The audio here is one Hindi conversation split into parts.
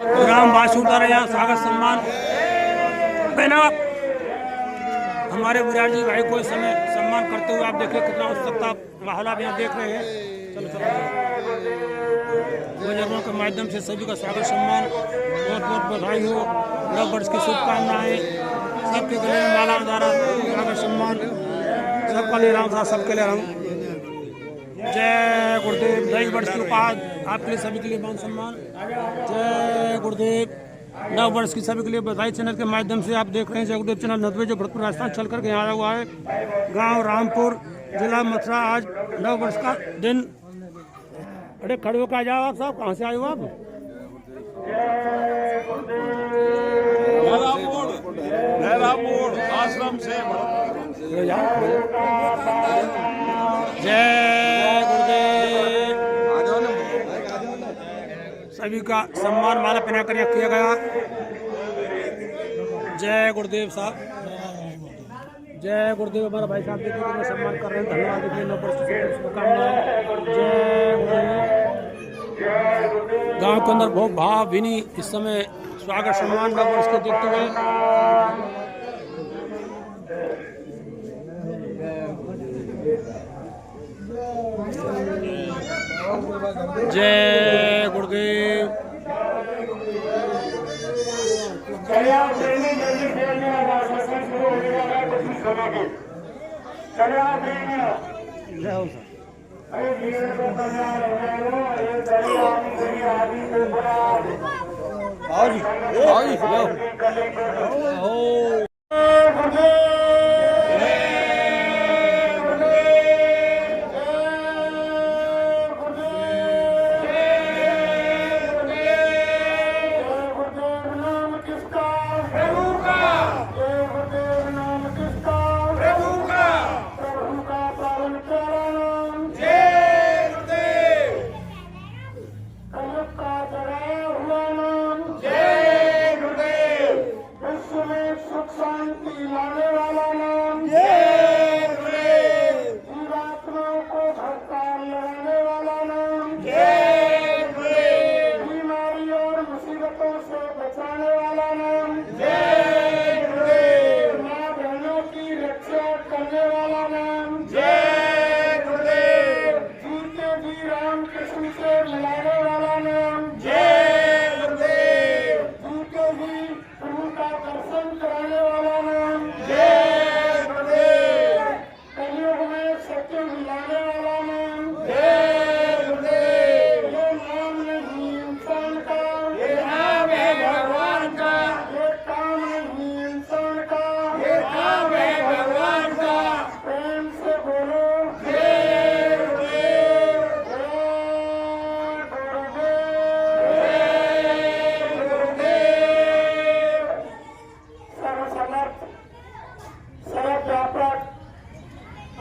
ग्राम बासुदार यहाँ स्वागत सम्मान पहना हमारे विराट जी भाई को इस समय सम्मान करते हुए आप देखिए कितना उत्सुकता माहौल आप यहाँ देख रहे हैं। बुजुर्गों के माध्यम से सभी का स्वागत सम्मान, बहुत बहुत बधाई हो, नव वर्ष की शुभकामनाएं, सबके गले में माला द्वारा स्वागत सम्मान, सबका ले रहा हूँ, सबके ले रहा हूँ। जय गुरुदेव, नई वर्ष की उपहार आपके लिए सभी के लिए मान सम्मान। जय गुरुदेव, नव वर्ष की सभी के लिए बधाई। चैनल के माध्यम से आप देख रहे हैं जय गुरुदेव चैनल नदवे जो भरतपुर राजस्थान चल करके यहाँ आया हुआ है। गांव रामपुर, जिला मथुरा। आज नव वर्ष का दिन। अरे खड़े होकर आ जाओ आप साहब, कहाँ से आए हो आप? आश्रम से। जय गुरुदेव, सभी का सम्मान माला पहना कर किया गया। जय गुरुदेव साहब, जय गुरुदेव। हमारा भाई साहब देखिए कितना सम्मान कर रहे हैं, धन्यवाद देखिए। नव वर्ष की शुभकामनाएं। जय गुरुदेव। गांव के अंदर बहुत भाव भीनी इस समय स्वागत सम्मान नव वर्ष के देखते हुए। जय गुरुदेव।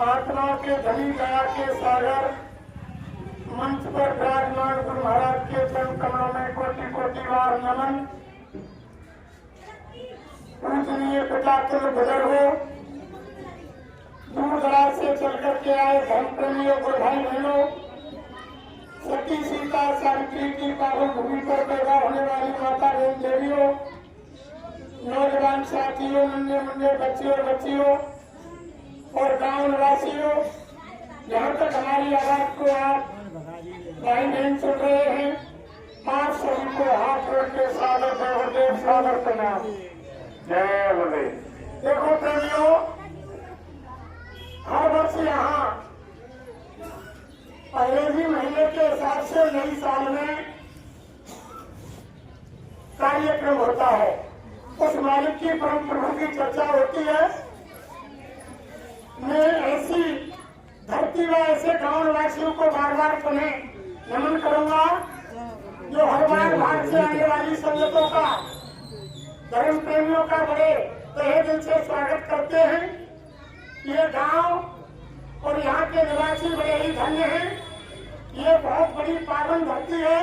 आत्माओं के धनी दया के सागर मंच पर विराजमान गुरु महाराज के चरण कमलों में कोटि कोटि बार नमन। पूजनीय पिता तुल्य बुजुर्गों, दूर दराज से चल करके आए धर्म प्रेमियों, गुरु भाई बहनों, सती सीता सावित्री की पावन भूमि पर पैदा होने वाली माता एवं देवियों, नौजवान साथियों, मुन्ने मुन्ने बच्चियों बच्चियों और गांव निवासियों, जहाँ तक हमारी आवाज को आप भाई बहन सुन रहे हैं, आप सभी को हाथ जोड़ के स्वागत है गुरुदेव, स्वागत प्रणाम। जय गुरुदेव। देखो प्रेमियों, हर वर्ष यहाँ अंग्रेजी महीने के हिसाब से नई साल में कार्यक्रम होता है। उस मालिक की परम प्रभु की चर्चा होती है। मैं ऐसी धरती व ऐसे गांव निवासियों को बार बार पुनः नमन करूंगा जो हर बार बाहर से आने वाली संगतों का, धर्म प्रेमियों का बड़े तहे दिल से स्वागत करते हैं। ये गांव और यहाँ के निवासी बड़े ही धन्य हैं। ये बहुत बड़ी पावन धरती है,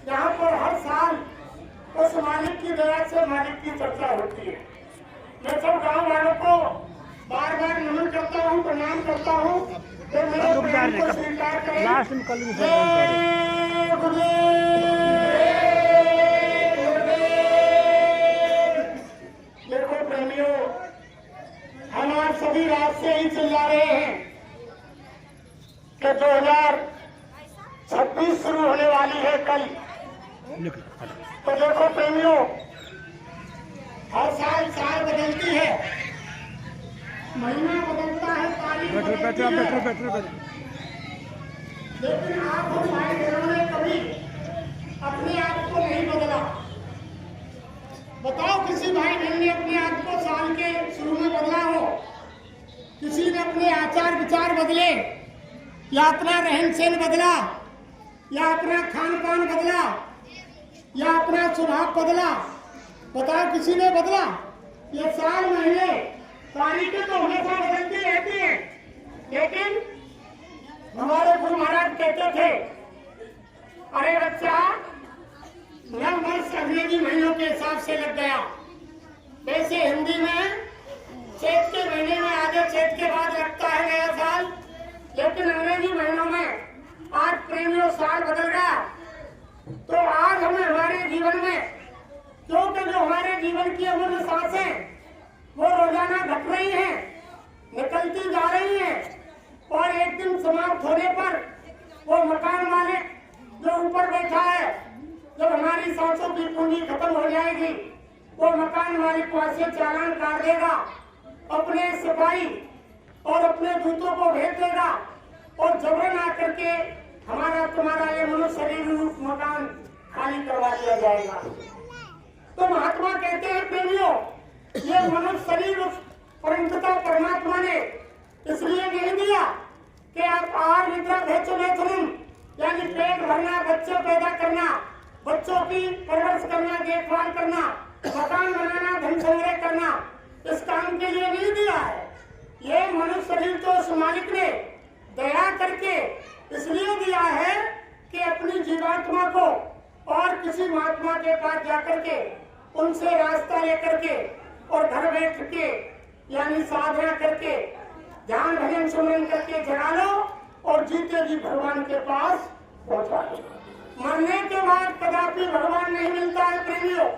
यहाँ पर हर साल उस मालिक की दया से मालिक की चर्चा होती है। मैं सब गांव वालों को बार बार नमन करता हूँ, प्रणाम करता हूँ। तो मेरे प्रेम को स्वीकार करें। तो देखो प्रेमियों, हर साल साल बदलती है, महीना बदलता है, तारीख बदलती है, लेकिन आप हम भाई बहनों ने कभी अपने आप को नहीं बदला। बताओ किसी भाई बहन ने अपने आप को साल के शुरू में बदला हो? किसी ने अपने आचार विचार बदले, या अपना रहन सहन बदला, या अपना खान पान बदला, या अपना स्वभाव बदला? बताओ किसी ने बदला? ये साल महीने तारीखें तो हमेशा बदलती रहती हैं, लेकिन हमारे गुरु महाराज कहते थे, अरे बच्चा, नव वर्ष अंग्रेजी महीनों के हिसाब से लग गया। वैसे हिंदी में चैत के महीने में आगे, चैत के बाद लगता है नया साल, लेकिन अंग्रेजी महीनों में आज प्रेमियों साल बदल गया। तो आज हमें हमारे जीवन में, क्योंकि जो हमारे जीवन की अमूल्य सांसें वो रोजाना घट रही हैं, निकलती जा रही हैं, और एक दिन समाप्त होने पर वो मकान मालिक जो ऊपर बैठा है, जब हमारी सांसों की पूंजी खत्म हो जाएगी, वो मकान मालिक वहां से चालान काट देगा, अपने सिपाही और अपने दूतों को भेज देगा, और जबरन आकर के हमारा तुम्हारा ये मनुष्य शरीर रूप मकान खाली करवा दिया जाएगा। तो महात्मा कहते हैं प्रेमियों, ये मनुष्य शरीर परमपिता परमात्मा ने इसलिए नहीं दिया कि आप आहार निद्रा भोजन यानी पेट भरना, बच्चे पैदा करना, बच्चों की परवरिश करना, देखभाल करना, मकान बनाना, धन संग्रह करना, इस काम के लिए नहीं दिया है। ये मनुष्य शरीर तो उस मालिक ने दया करके इसलिए दिया है कि अपनी जीवात्मा को और किसी महात्मा के पास जाकर के उनसे रास्ता लेकर के और घर बैठ के यानी साधना करके ध्यान भजन सुमरन करके जगा लो और जीते जी भगवान के पास पहुंचा दो। मरने के बाद कदापि भगवान नहीं मिलता है प्रेमियों।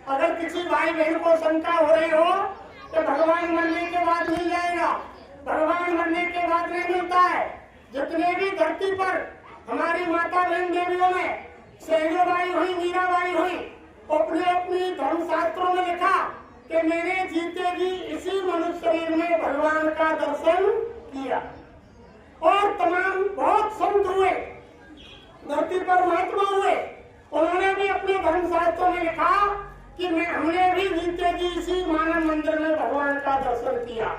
अगर किसी भाई बहन को शंका हो रही हो तो भगवान मरने के बाद मिल जाएगा, भगवान मरने के बाद नहीं मिलता है। जितने भी धरती पर हमारी माता बहन देवियों में सहजोबाई हुई, मीराबाई हुई, अपने अपनी धर्मशास्त्रों में लिखा कि मैंने जीते जी इसी मनुष्य शरीर में भगवान का दर्शन किया। और तमाम बहुत संत हुए, धरती पर महात्मा हुए, उन्होंने भी अपने धर्मशास्त्रों में लिखा कि हमने भी जीते जी इसी मानव मंदिर में भगवान का दर्शन किया।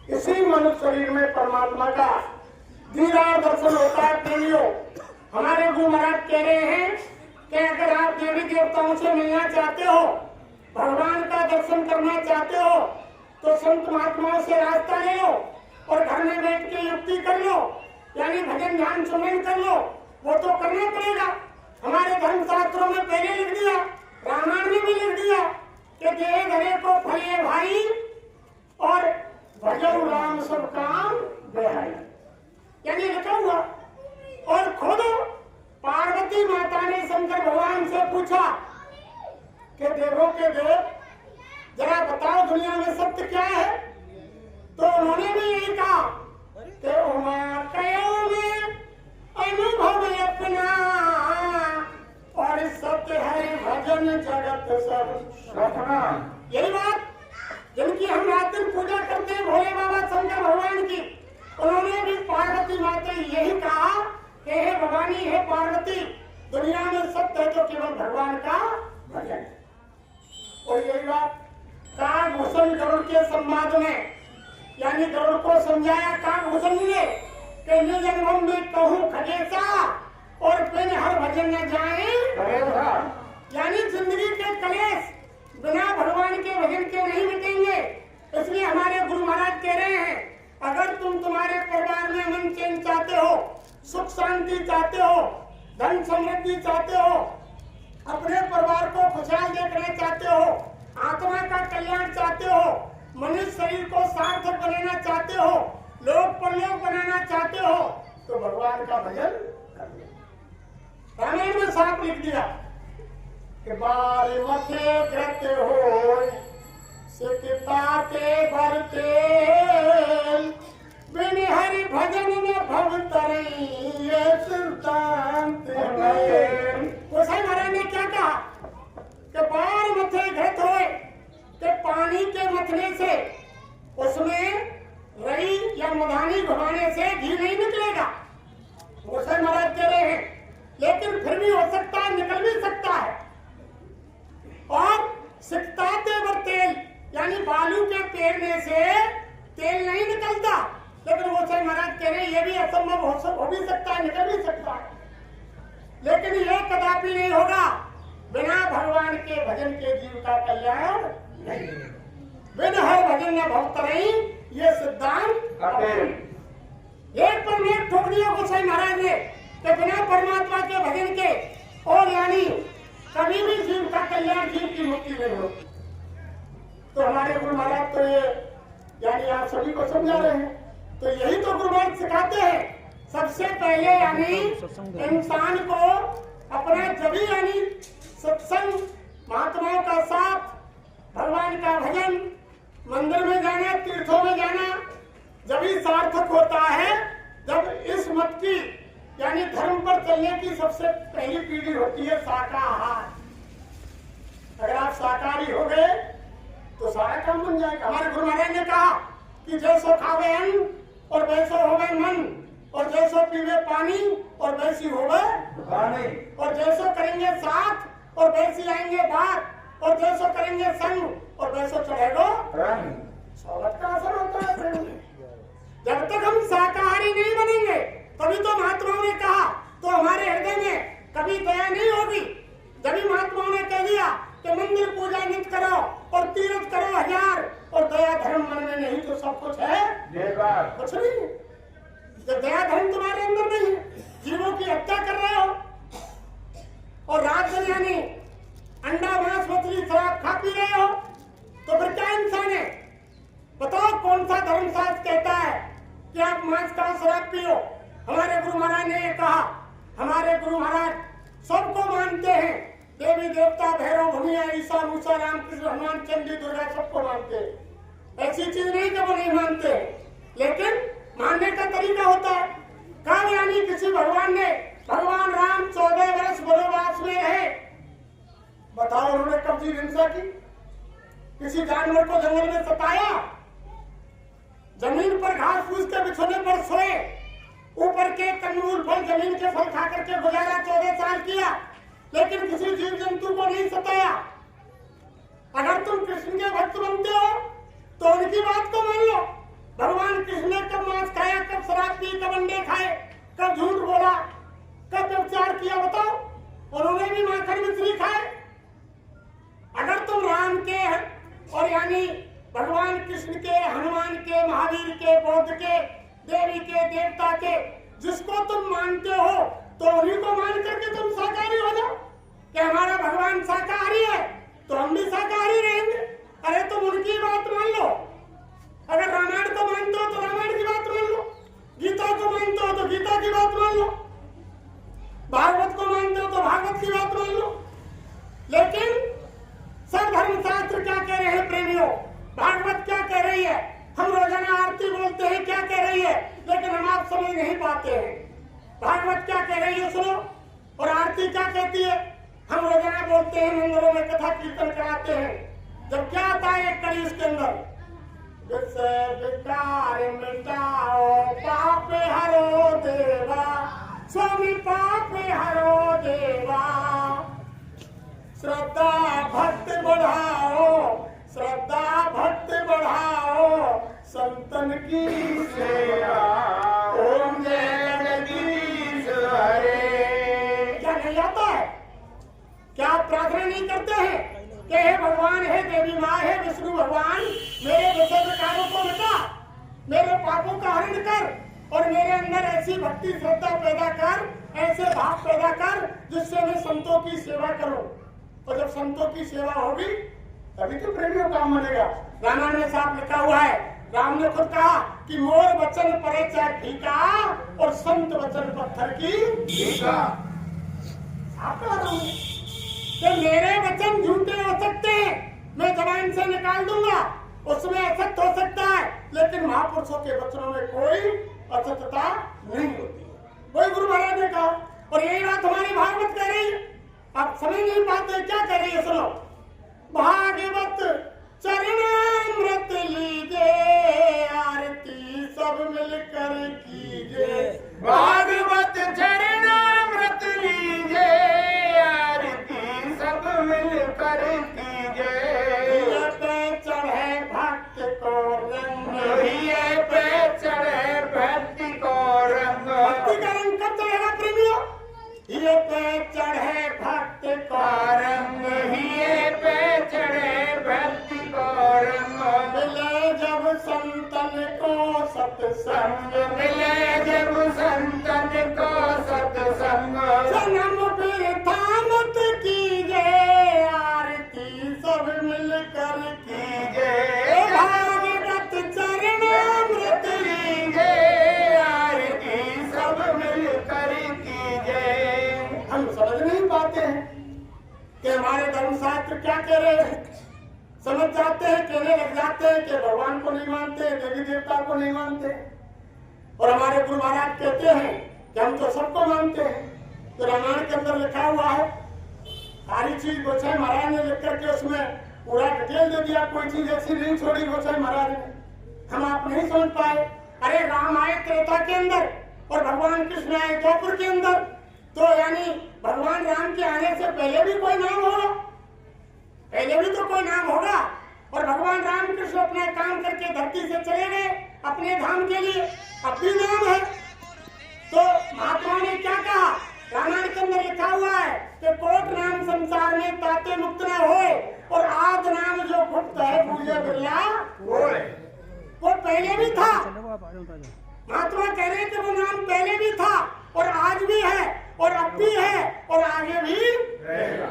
इसी मनुष्य शरीर में परमात्मा का दीदार दर्शन होता है प्रेमियों। हमारे गुरु महाराज कह रहे हैं कि अगर आप देवी देवताओं से मिलना चाहते हो, भगवान का दर्शन करना चाहते हो, तो संत महात्माओं से रास्ता ले लो और घर में बैठ के युक्ति कर लो, यानी भजन ध्यान सुमरन कर लो। वो तो करना पड़ेगा। हमारे धर्मशास्त्रों में पहले लिख दिया, रामायण में भी लिख दिया कि देह धरे को फलिए भाई और भजो राम सब काम बेहाई, यानी लिखा हुआ। और खुद पार्वती माता ने शंकर भगवान से पूछा कि देवों के देव, जरा बताओ दुनिया में सत्य क्या है? तो उन्होंने भी यही कहा कि उमा कयो में अनुभव अपना और सत्य है भजन जगत सब रखना। यही बात जिनकी हम रात दिन पूजा करते हैं भोले बाबा शंकर भगवान की, उन्होंने भी पार्वती माता यही कहा कि हे भवानी, हे पार्वती, दुनिया में सत्य है तो केवल भगवान का भजन। और यही बात काकभूषण गरुड़ के संवाद में, यानी गरुड़ को समझाया काकभूषण ने कि निज अनुभव में कहूँ खगेशा और फिर हर भजन न जाए, यानी जिंदगी के कलेश बिना भगवान के भजन के नहीं मिटेंगे। इसलिए हमारे गुरु महाराज कह रहे हैं, अगर तुम तुम्हारे परिवार में अमन चैन चाहते हो, सुख शांति चाहते हो, धन समृद्धि चाहते हो, अपने परिवार को खुशहाल देखना चाहते हो, आत्मा का कल्याण चाहते हो, मनुष्य शरीर को सार्थक बनाना चाहते हो, लोक परलोक बनाना चाहते हो, तो भगवान का भजन कर लो। रामायण में साफ लिख दिया कि बारी मथे ग्रत हो सिकताते भरते बिन हरि भजन में भव तरई ये सिद्धांत है। गोसाई महाराज ने क्या कहा कि बार मथे घृत होए कि पानी के मथने से उसमें रई या मधानी घुमाने से घी नहीं निकलेगा। गोसाई महाराज कह रहे हैं लेकिन फिर भी हो सकता है, निकल भी सकता है। और सिकताते वर तेल यानी बालू के पेरने से तेल नहीं निकलता, लेकिन गोसाई महाराज कह रहे हैं ये भी असंभव हो भी सकता है, निकल भी सकता है, लेकिन यह कदापि नहीं होगा बिना भगवान के भजन के जीव का कल्याण नहीं। बिन हर भजन न भव तरई ये सिद्धांत एक पर एक ठोक दिया गोसाई महाराज ने कि बिना परमात्मा के भजन के और यानी कभी भी जीव का कल्याण, जीव की मुक्ति नहीं होती। तो हमारे गुरु महाराज तो ये यानी आप सभी को समझा रहे हैं, तो यही तो गुरु महाराज सिखाते हैं। सबसे पहले यानी इंसान को अपना जभी यानी सत्संग, महात्माओं का साथ, भगवान का भजन, मंदिर में जाना, तीर्थों में जाना जब ही सार्थक होता है जब इस मत की यानी धर्म पर चलने की सबसे पहली पीढ़ी होती है शाकाहार। अगर आप शाकाहारी हो गए तो सारा काम बन जाएगा। हमारे गुरु महाराज ने कहा कि जैसो खावे अन्न और वैसो होवे मन, और जैसो पीवे पानी और वैसी होवे पानी, और जैसो करेंगे साथ और वैसी आएंगे बात, और जैसो करेंगे संग और वैसो चढ़ेगो सोबत का असर होता है प्रेम में। जब तक हम शाकाहारी नहीं बनेंगे तभी तो महात्माओं ने कहा, तो हमारे हृदय में कभी दया नहीं होगी। जब ही महात्माओं ने कह दिया कि मंदिर पूजा नित्य करो और तीर्थ करो 1000 और दया धर्म मन में नहीं तो सब कुछ है कुछ नहीं। जब दया धर्म तुम्हारे अंदर नहीं है, जीवों की हत्या कर रहे हो और रात दिन यानी अंडा मांस मछली शराब खा पी रहे हो, तो फिर क्या इंसान है? बताओ कौन सा धर्मशास्त्र कहता है कि आप मांस खाओ शराब पियो? हमारे गुरु महाराज ने ये कहा। हमारे गुरु महाराज सबको मानते हैं, देवी देवता, भैरव, भूमिया, ईसा, मूसा, रामकृष्ण, हनुमान, चंडी, दुर्गा सबको मानते हैं। ऐसी चीज नहीं कि वो नहीं मानते, लेकिन मानने का तरीका होता है। कब यानी किसी भगवान ने, भगवान राम 14 वर्ष वनवास में रहे, बताओ उन्होंने कब जीव हिंसा की? किसी जानवर को जंगल में सताया? जमीन पर घास फूस के बिछोने पर सोए, ऊपर के कंदमूल फल जमीन के फल खा करके गुजारा 14 साल किया, लेकिन किसी जीव जंतु को नहीं सताया। अगर तुम कृष्ण के भक्त बनते हो तो उनकी बात को मान लो। भगवान कृष्ण ने कब मांस खाया, कब शराब पी, कब अंडे खाए, कब झूठ बोला, कब व्यभिचार किया? बताओ। उन्होंने भी माखन मिश्री खाए। अगर तुम राम के और यानी भगवान कृष्ण के, हनुमान के, महावीर के, बौद्ध के, देवी के, देवता के, जिसको तुम मानते हो तो उन्हीं को मान करके तुम शाकाहारी हो जाओ कि हमारा भगवान शाकाहारी है तो हम भी शाकाहारी रहेंगे। अरे तुम उनकी बात मान लो। अगर रामायण को मानते हो तो रामायण की बात मान लो, गीता को मानते हो तो गीता की बात मान लो, भागवत को मानते हो तो भागवत की बात मान लो। लेकिन सब धर्मशास्त्र क्या कह रहे हैं प्रेमियों? भागवत क्या कह रही है? हम रोजाना आरती बोलते हैं, क्या कह रही है? लेकिन हम आप समझ नहीं पाते हैं। भागवत क्या कह रही है सुनो, और आरती क्या कहती है? हम रोजाना बोलते हैं, मंदिरों में कथा कीर्तन कराते हैं। जब क्या आता है एक कड़ी उसके अंदर, विकार मिटाओ पाप हरो देवा, स्वामी पाप हरो देवा, श्रद्धा भक्ति बढ़ाओ, श्रद्धा भक्ति बढ़ाओ, संतन की सेवा, ओम जय जगदीश हरे। क्या नहीं आता है? क्या आप प्रार्थना नहीं करते हैं कि हे भगवान, हे देवी माँ, हे विष्णु भगवान, मेरे विषय को मिटा, मेरे पापों का हरण कर और मेरे अंदर ऐसी भक्ति श्रद्धा पैदा कर, ऐसे भाव पैदा कर जिससे मैं संतों की सेवा करूं। और जब संतों की सेवा होगी तभी तो प्रेमियों काम बनेगा। रामायण में साफ लिखा हुआ है, राम ने खुद कहा कि मोर वचन परे चाहे फीका और संत वचन पत्थर की टीका। साफ कहा था कि मेरे वचन झूठे हो सकते हैं, मैं जबान से निकाल दूंगा, उसमें असत्य हो सकता है, लेकिन महापुरुषों के वचनों में कोई असत्यता नहीं होती। वही गुरु महाराज ने कहा, और यही बात हमारी भागवत कह रही है। आप समझ नहीं पाते क्या कह रही है, सुनो। भागवत चरणामृत लीजे, आरती सब मिलकर कीजे। भागवत चरणामृत लीजे, आरती सब मिलकर कीजे। हिये पे चढ़े भक्त को रंग, हिये पे चढ़े भक्ति को रंग। भक्ति का रंग कब चढ़ेगा प्रेमियों? हिये पे चढ़े भक्त को रंग, हिये पे चढ़े भक्ति को रंग। मिले जब संतन को सत्संग, मिले जब संतन को सत्संग। जन्म फिर थामत कीजे, आरती सब मिलकर कीजे। भागवत चरणामृत लीजे, आरती सब मिलकर कीजे। हम समझ नहीं पाते हैं कि हमारे धर्मशास्त्र क्या कह रहे हैं। समझ जाते हैं, कहने लग जाते हैं कि भगवान को नहीं मानते, देवी देवता को नहीं मानते। और हमारे गुरु महाराज कहते हैं कि हम तो सबको मानते हैं। तो रामायण के अंदर लिखा हुआ है, सारी चीज गोसाई महाराज ने लिख करके उसमें पूरा डिटेल दे दिया, कोई चीज ऐसी नहीं छोड़ी गोसाई महाराज ने। हम आप नहीं समझ पाए। अरे राम आए त्रेता के अंदर और भगवान कृष्ण आए द्वापर के अंदर, तो यानी भगवान राम के आने से पहले भी कोई नाम होगा, पहले भी तो कोई नाम होगा। और भगवान राम कृष्ण अपना काम करके धरती से चले गए अपने धाम के लिए, अब भी नाम है। तो महात्मा ने क्या कहा, रामायण के अंदर लिखा हुआ है कि कोट नाम संसार में ताते मुक्त न होए, और आद नाम जो गुप्त है पूजे बिरला होए। वो पहले भी था, महात्मा कह रहे कि वो नाम पहले भी था और आज भी है और अब भी है और आगे भी रहेगा।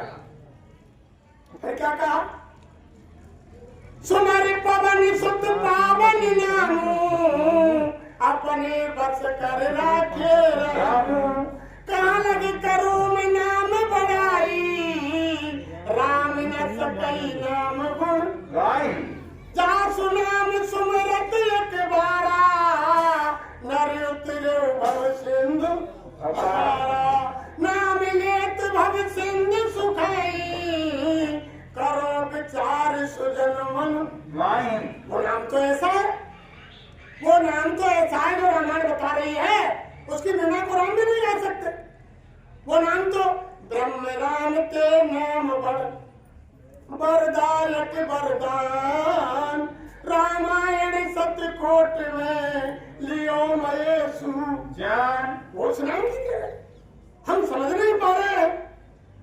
फिर क्या कहा, सुमर पवन सुत पावन नामो, अपने बस कर राखे रामो। कहाँ लगे करो में नाम बढ़ाई, राम न सकई नाम गुण गाई। जा सुनाम सुमरत एक बारा, नर उतरे भव सिंधु अपारा। नाम लेत भव सिंधु सुखाई, करो विचार सुजन मन माई। वो नाम तो ऐसा है, वो नाम तो ऐसा है जो रामायण बता रही है, उसकी बिना को राम भी नहीं जा सकते। वो नाम तो ब्रह्म राम के नाम वरदायक वरदान, रामायण सत्यकोट में लियो मयेशु जान। वो उस नाम की क्या है, हम समझ नहीं पा रहे हैं।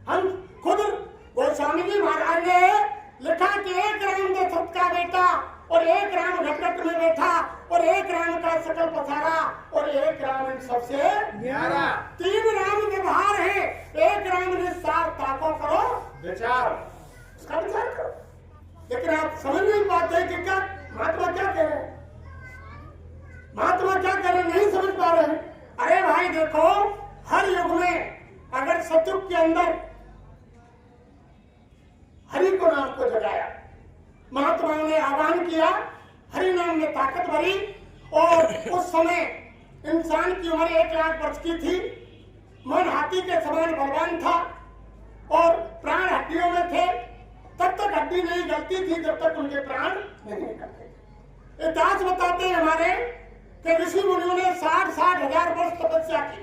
हम खुद गोस्वामी जी महाराज ने लिखा कि एक राम दशरथ का बेटा और एक राम घटघट में बैठा और एक राम का सकल पसारा और एक राम इन सबसे न्यारा। तीन राम व्यवहार है, एक राम निस्सार ताको करो विचार, उसका विचार करो। लेकिन आप समझ नहीं पाते कि क्या महात्मा क्या कह रहे हैं, महात्मा क्या कह रहे हैं, नहीं समझ पा रहे हैं। अरे भाई देखो, हर युग में अगर सतयुग के अंदर हरि को नाम को जगाया, महात्माओं ने आह्वान किया, हरि नाम में ताकत भरी। और उस समय इंसान की उम्र 1 लाख वर्ष की थी, मन हाथी के समान बलवान था और प्राण हड्डियों में थे। तब तक हड्डी नहीं गलती थी जब तक उनके प्राण नहीं निकलते। इतिहास बताते हैं हमारे कि ऋषि मुनियों ने 60-60 हजार वर्ष तपस्या की,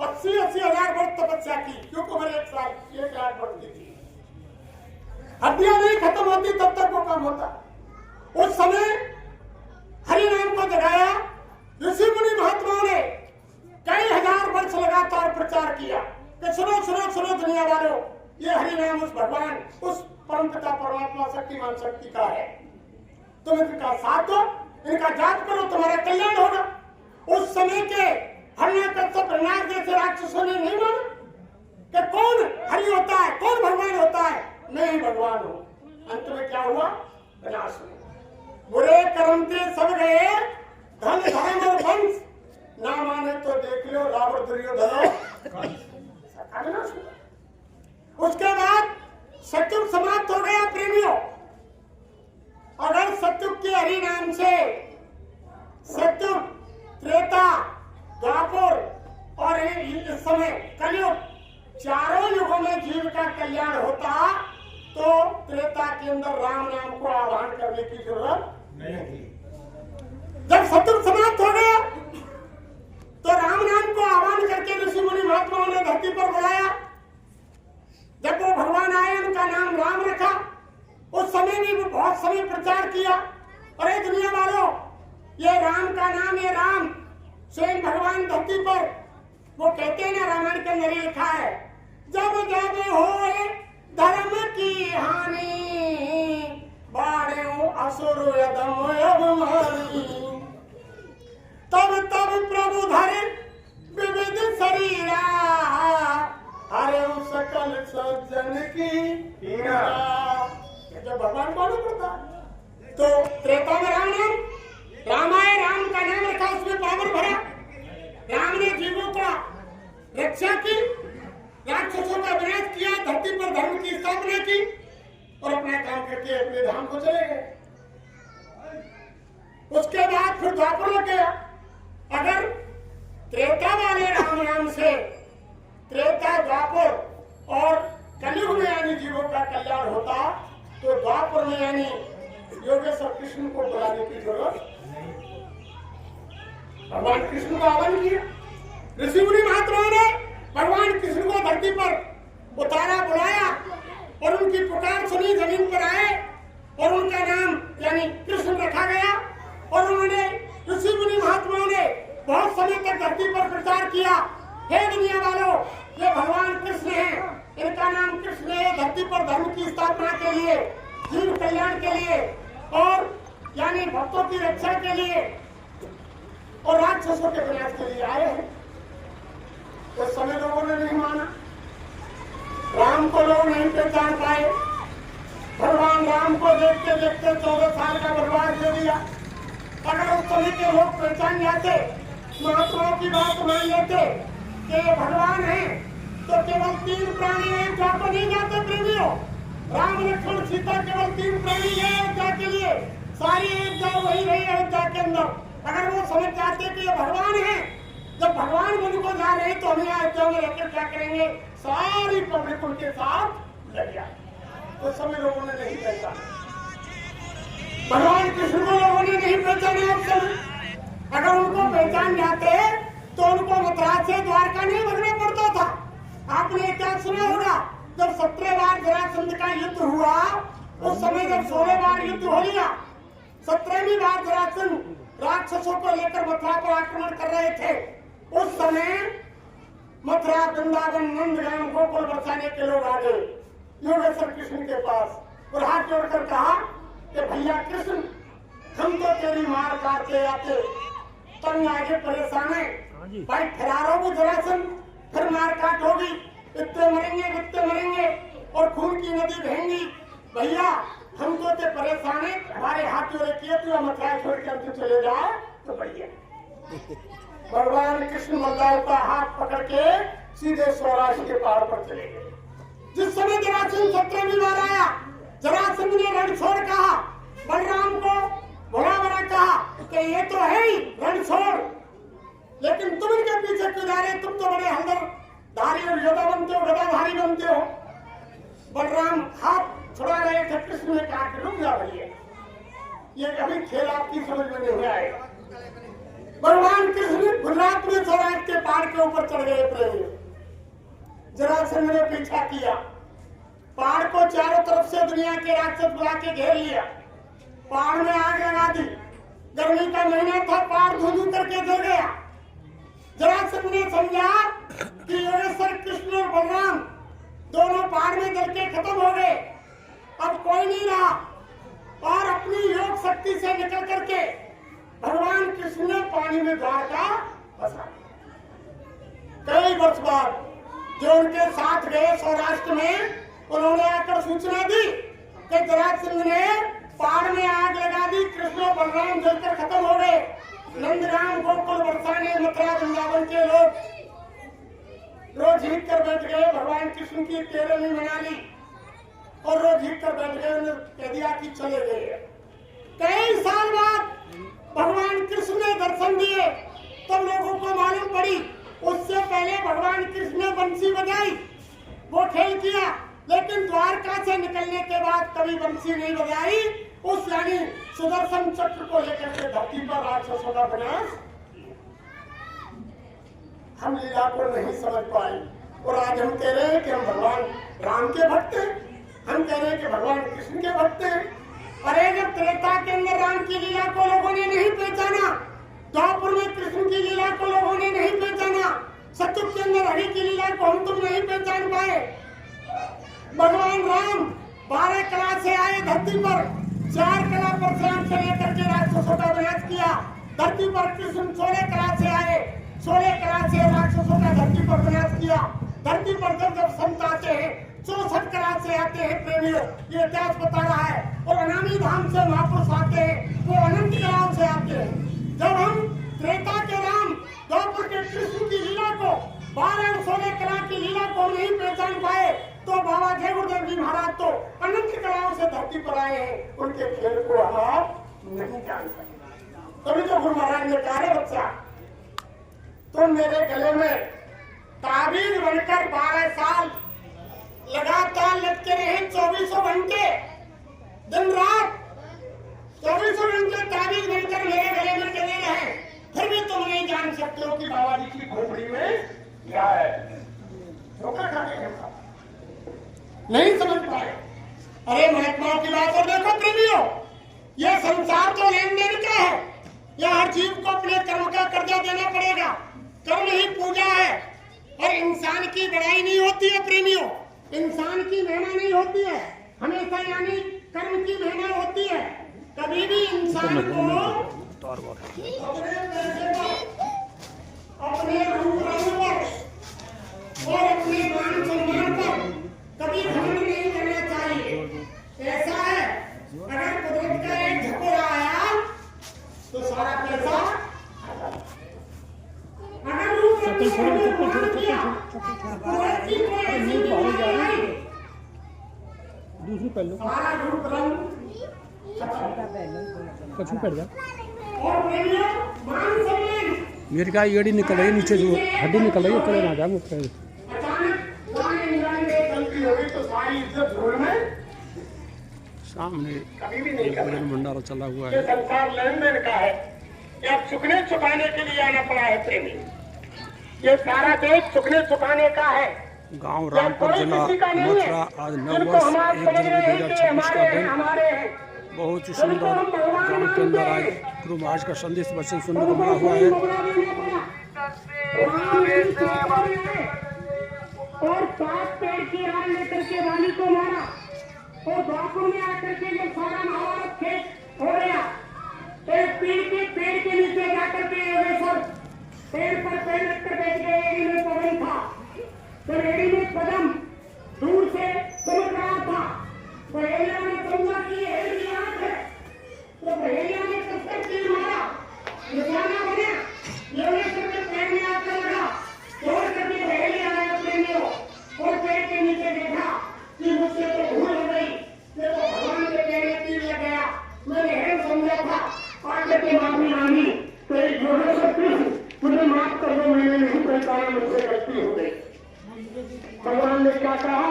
80-80 हजार वर्ष तपस्या की, क्योंकि उम्र 1 लाख वर्ष की थी। हड्डियां नहीं खत्म होती तब तक वो काम होता। उस समय हरि नाम को जगाया, ऋषि मुनि महात्माओं ने कई हजार वर्ष लगातार प्रचार किया कि सुनो सुनो सुनो दुनिया वालों, ये हरि नाम उस भगवान, उस परम पिता परमात्मा शक्तिमान शक्ति का है। तुम इनका साथ दो, इनका जाप करो, तुम्हारा कल्याण होगा। उस समय के हिरण्यकश्यप जैसे राक्षसों ने नहीं माना कि कौन हरि होता है, कौन भगवान होता है, मैं ही भगवान हूँ। अंत में क्या हुआ, विनाश हुआ। बुरे कर्म थे सब गए, धन धर्म और वंश, ना माने तो देख लो रावण दुर्योधन। उसके बाद सत्युग समाप्त हो गया प्रेमियों। अगर सत्युग हरि नाम से सतयुग, त्रेता, द्वापर और इस समय कलयुग, चारों युगों में जीव का कल्याण होता तो त्रेता के अंदर राम नाम को आह्वान करने की जरूरत नहीं थी। जब सतयुग समाप्त हो गया तो राम नाम को आह्वान करके ऋषि मुनि महात्माओं ने धरती पर बुलाया। जब वो भगवान आए, उनका नाम राम रखा। उस समय भी वो बहुत समय प्रचार किया, अरे दुनिया वालों, ये राम का नाम, ये राम स्वयं भगवान धरती पर, वो कहते हैं ना, रामायण के अंदर लिखा है, जब जब होए धर्म की हानि, बाढ़े असुर यदम अभिमानी, तब तब प्रभु धरे विविध शरीरा, हरे सकल सज्जन की पीड़ा। जब भगवान को पड़ता तो त्रेता में राम आए, राम का नाम रखा, उसमें पावर भरा। राम ने जीवों का रक्षा की, राक्षसों का विनाश किया, धरती पर धर्म की स्थापना की और अपना काम करके अपने धाम को चले गए। उसके बाद फिर द्वापर लग गया। अगर त्रेता वाले राम नाम से त्रेता, द्वापर और कलयुग में यानी जीवों का कल्याण होता तो द्वापर में यानी योगेश्वर कृष्ण को बुलाने की जरूरत, भगवान कृष्ण को आह्वान किया। ऋषि मुनि महात्माओं ने भगवान कृष्ण को धरती पर उतारा, बुलाया और उनकी पुकार सुनी, जमीन पर आए और उनका नाम यानी कृष्ण रखा गया। और उन्होंने ऋषि मुनि महात्माओं ने बहुत समय तक धरती पर प्रचार किया, हे दुनिया वालों, ये भगवान कृष्ण हैं, इनका नाम कृष्ण है, धरती पर धर्म की स्थापना के लिए, जीव कल्याण के लिए और यानी भक्तों की रक्षा के लिए और राक्षसों के विनाश के लिए आए हैं। उस समय लोगों ने नहीं माना, राम को लोग नहीं पहचान पाए। भगवान राम को देखते देखते 14 साल का वनवास दे दिया। अगर उस समय के लोग पहचान जाते, महात्माओं की बात मान लेते कि ये भगवान है, तो केवल 3 प्राणी हैं, जहाँ पर नहीं जाते प्रेमियों। राम, लक्ष्मण, सीता केवल 3 प्राणी गए अयोध्या के लिए, सारी अयोध्या वही रही अयोध्या के अंदर। अगर वो समझ जाते कि ये भगवान है, जब भगवान उनको जा रहे तो हमें अयोध्या में रहकर क्या करेंगे, सारी पब्लिक उनके साथ लग जाए। उस समय लोगों ने नहीं पहचाना, भगवान कृष्ण को लोगों ने नहीं पहचाना। उस समय अगर उनको पहचान जाते तो उनको मथुरा से द्वारका नहीं भगना पड़ता था। आपने क्या सुना होगा, जब 17 बार जरासंध का युद्ध हुआ, उस समय जब 16 बार युद्ध हो लिया, 17वीं बार जरासंध राक्षसों को लेकर मथुरा पर आक्रमण कर रहे थे, उस समय मथुरा, वृंदावन, नंदगांव, गोकुल बरसाने के लोग आ गए योगेश्वर कृष्ण के पास और हाथ जोड़कर कहा कि भैया कृष्ण, हम तो तेरी मार काटते आते, तंग आगे परेशान है भाई, फिरारोगे जरासंध, फिर मार काट होगी, इतने मरेंगे और खून की नदी बहेंगी। भैया हम तो ते परेशान है, हमारे हाथ जोड़े किए, तू मथुरा छोड़ के हम चले जाए तो बढ़िया। भगवान कृष्ण बलराम का हाथ पकड़ के सीधे सौराष्ट्र के पहाड़ पर चले गए। जिस समय जरासंध 17वीं बार आया, जरासंध ने रण छोड़ कहा, बलराम को भला भला कहा कि ये तो है ही रण छोड़, लेकिन तुम इनके पीछे क्यों जा रहे, तुम तो बड़े हल्दर धारी और योद्धा बनते हो, गदाधारी बनते हो। बलराम हाथ छुड़ा रहे थे, कृष्ण ने कहा कि रुक जा भैया, ये कभी खेल आपकी समझ में नहीं आएगा। भगवान कृष्ण गुजरात में सौराष्ट्र के पहाड़ के ऊपर चढ़ गए प्रेमी। जरासंध ने पीछा किया, पहाड़ को चारों तरफ से दुनिया के राक्षस बुला के घेर लिया, पहाड़ में आग लगा दी। गर्मी का महीना था, पहाड़ धुंधु करके जल गया। जरासंध ने समझा कि योगेश्वर कृष्ण और बलराम दोनों पहाड़ में जल के खत्म हो गए, अब कोई नहीं रहा। और अपनी योग शक्ति से निकल करके भगवान कृष्ण ने पानी में द्वारका बसा। कई वर्ष बाद जो उनके साथ गए सौराष्ट्र में, उन्होंने आकर सूचना दी कि जरासंध ने पहाड़ में आग लगा दी, कृष्ण और बलराम जलकर खत्म हो गए। नंदगांव, गोकुल, बरसाने, मथुरा, वृंदावन के लोग रोज हिट कर बैठ गए, भगवान कृष्ण की तेरहवीं मना ली और रोज हिट कर बैठ गए। उन्हें कह दिया कि चले गए, कई साल बाद भगवान कृष्ण ने दर्शन दिए, तब लोगों को मालूम पड़ी। उससे पहले भगवान कृष्ण ने बंसी बजाई, वो खेल किया, लेकिन द्वारका से निकलने के बाद कभी बंसी नहीं बजाई। उस यानी सुदर्शन चक्र को लेकर के धरती पर राक्षसों का विनाश। हम लीला को नहीं समझ पाए और आज हम कह रहे हैं कि हम भगवान राम के भक्त हैं, हम कह रहे हैं कि भगवान कृष्ण के भक्त हैं। अरे जब त्रेता के अंदर राम की लीला को लोगों ने नहीं पहचाना, द्वापर में कृष्ण की लीला को लोगों ने नहीं पहचाना, सतयुग के अंदर हरि की लीला को हम तुम नहीं पहचान पाए। भगवान राम 12 कला से आए धरती पर, 4 कला परशुराम से लेकर के राक्षसों का विनाश किया। धरती पर कृष्ण 16 कला से आए, 16 कला से राक्षसों का धरती पर विनाश किया। धरती पर जब जब संत आते हैं 64 कला से आते हैं प्रेमियों, ये इतिहास बता रहा है। और अनामी धाम से महापुरुष आते हैं, वो अनंत कलाओं से आते हैं। जब हम त्रेता के राम, द्वापर के कृष्ण की लीला को, 12 और 16 कला की लीला को नहीं पहचान पाए, तो बाबा जय गुरुदेव जी महाराज तो अनंत कलाओं से धरती पर आए हैं, उनके खेल को आप नहीं जान सकते। तभी तो गुरु महाराज ने कहा, बच्चा तुम मेरे गले में ताबीज बनकर 12 साल लगातार लटके रहे, 24 घंटे दिन रात 24 घंटे ताबीज बनकर मेरे गले में चले रहे, फिर भी तुम नहीं जान सकते हो कि बाबा जी की खोपड़ी में क्या है। धोखा खा गए, नहीं समझ पाए। अरे महात्माओं की बात और देखो प्रेमियों, यह संसार तो लेन देन का है, यह हर जीव को अपने कर्म का कर्जा देना पड़ेगा। कर्म ही पूजा है, और इंसान की बड़ाई नहीं होती है प्रेमियों, इंसान की महिमा नहीं होती है, हमेशा यानी कर्म की महिमा होती है। कभी भी इंसान को अपने रूप रंग पर और अपने मान सम्मान पर कभी घमंड नहीं करना चाहिए। ऐसा है, अगर कुदरत का एक झकोरा आया तो सारा पैसा, अगर रूप रंग दूसरी पहलू सारा रूप रंग कछु पड़ जा और मान सम्मान मेरी का येड़ी निकल रही, नीचे जो हड्डी निकल रही है, कलर आ जाए मुझे। सामने भोजन भंडारा चला हुआ है। संसार लेन देन का है, या चुकने चुकाने के लिए आना पड़ा है प्रेमी। ये सारा देश चुकने चुकाने का है। गांव रामपुर जिला मथुरा, आज 9 वर्ष 1 जनवरी 2026 का दिन बहुत ही सुंदर। गांव के अंदर आज गुरु महाराज का संदेश वचन सुनने को मिला हुआ है। और 7 पेड़ की राह लेकर के वाली को मारा, और द्वापर में आकर के जब सारा महाभारत खेत हो गया, तो एक पेड़ के नीचे जाकर के योगेश्वर पेड़ पर पेड़ रखकर बैठ गए। एड़ी में पवन था, तो एड़ी में कदम दूर से चमक रहा था, तो एड़िया ने समझा कि ये एड़ी की आंख है, तो एड़िया ने कसकर तीर मारा, निशाना बना, योगेश्वर के पैर में आकर लगा, तोड़ करके एड़िया आया प्रेमियों, और पेड़ के नीचे देखा कि मुझसे तो भूल हो गई, ये तो भगवान के पैर में तीर लग गया, मैंने हेम समझा था, आकर के माफी मांगी, तो एक योगेश्वर कृष्ण मुझे माफ कर दो, मैंने नहीं पहचाना, मुझसे गलती हो गई। भगवान ने क्या कहा,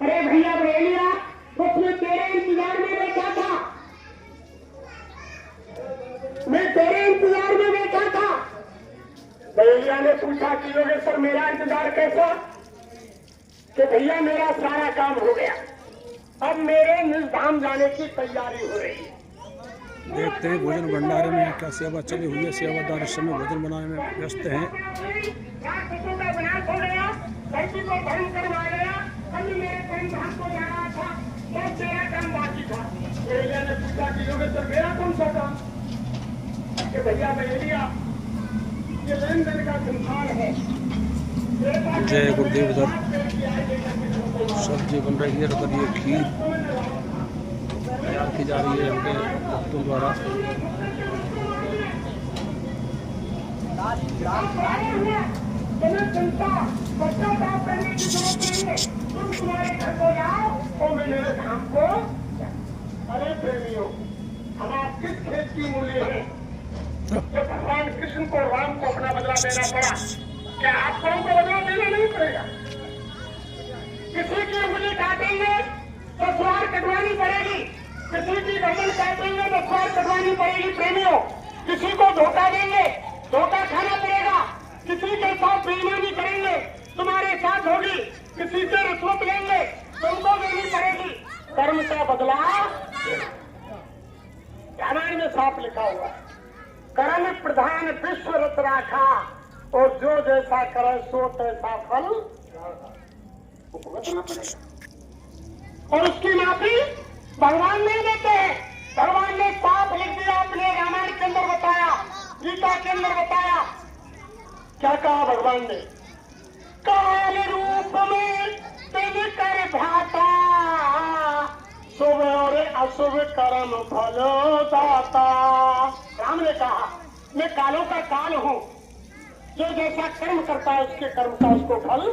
अरे भैया भैया उसने तेरे इंतजार में बैठा था, मैं तेरे इंतजार में बैठा था। भैया ने पूछा कि योगेश्वर मेरा इंतजार कैसा, कि भैया मेरा सारा काम हो गया, अब मेरे निजधाम जाने की तैयारी हो रही है। देखते हैं भोजन भंडारे में क्या सेवा चली हुई है। सेवादार इस समय भोजन बनाने में व्यस्त हैं। का विनाश हो गया, धरती को भंग करवा गया, अभी मेरे परिधान को जा रहा था, बहुत तेरा काम बाकी था। एलिया ने पूछा कि योगेश्वर मेरा कौन सा काम, कि भैया एलिया ये लेन देन का संसार है। जय गुरुदेव। इधर सब्जी बन रही है, उधर ये खीर तैयार की जा रही है उनके भक्तों द्वारा। अरे प्रेमियों, हम आपके देना पड़ा, क्या आप लोगों को बदला देना नहीं पड़ेगा? किसी की उंगली काटेंगे तो स्वार कटवानी पड़ेगी, किसी की गर्दन काटेंगे तो स्वार कटवानी पड़ेगी। प्रेमियों, किसी को धोखा देंगे, धोखा खाना पड़ेगा। किसी के साथ बेईमानी करेंगे, तुम्हारे साथ होगी। किसी से रिश्वत लेंगे, तुमको देनी पड़ेगी। कर्म का बदला रामायण में साफ लिखा हुआ है, कर्म प्रधान विश्व रत राखा, और जो जैसा करे सो तैसा फल भुगतना पड़ेगा। और उसकी माफी भगवान नहीं देते हैं। भगवान ने साफ लिख दिया, अपने रामायण के अंदर बताया, गीता के अंदर बताया। क्या कहा भगवान ने? काल रूप में तेने कर भाता, शुभ और अशुभ कर्म फल दाता। राम ने कहा, मैं कालों का काल हूँ, जो जैसा कर्म करता है उसके कर्म का उसको फल,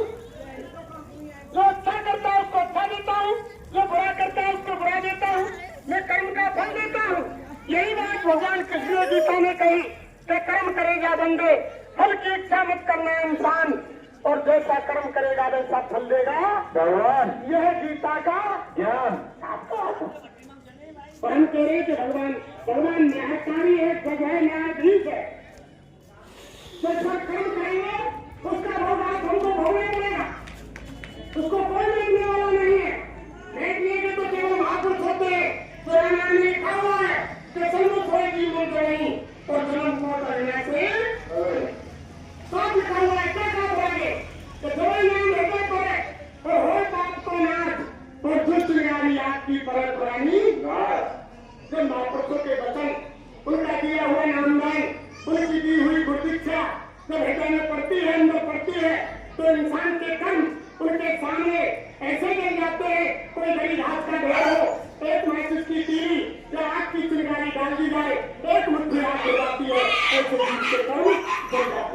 जो अच्छा करता है उसको अच्छा देता हूँ, जो बुरा करता है उसको बुरा देता हूँ, मैं कर्म का फल देता हूँ। यही बात भगवान कृष्ण ने गीता में कही कि कर्म करेगा बंदे, फल की इच्छा मत करना इंसान, और जैसा कर्म करेगा वैसा फल देगा भगवान। यह गीता का ज्ञान आपको। हम कह रहे थे भगवान न्यायकारी है, जगह न्यायाधीश है। जैसा कर्म करेंगे उसका भोग हमको भोगना पड़ेगा, उसको कोई देखने वाला नहीं है। देखने के तो केवल महापुरुष होते हैं। तो रामायण में लिखा हुआ है कि सम्मुख होगी मुझे नहीं, और जन्म को करने से सब लिखा हुआ है। क्या काम करेंगे? तो जो नाम हृदय करे और हो बात को नाथ, और दुष्ट नारी आपकी परत पुरानी। जो महापुरुषों के वचन, उनका दिया हुआ नामदान, उनकी दी हुई गुरुदीक्षा जब हृदय में पड़ती है, अंदर पड़ती है, तो इंसान के कर्म उनके सामने ऐसे गिर जाते हैं। कोई बड़ी घास का ढेर हो, एक माचिस की तीली या आग की चिंगारी डाल दी जाए, एक मुट्ठी आग हो जाती है, ऐसे जीव के कर्म गिर जाते हैं।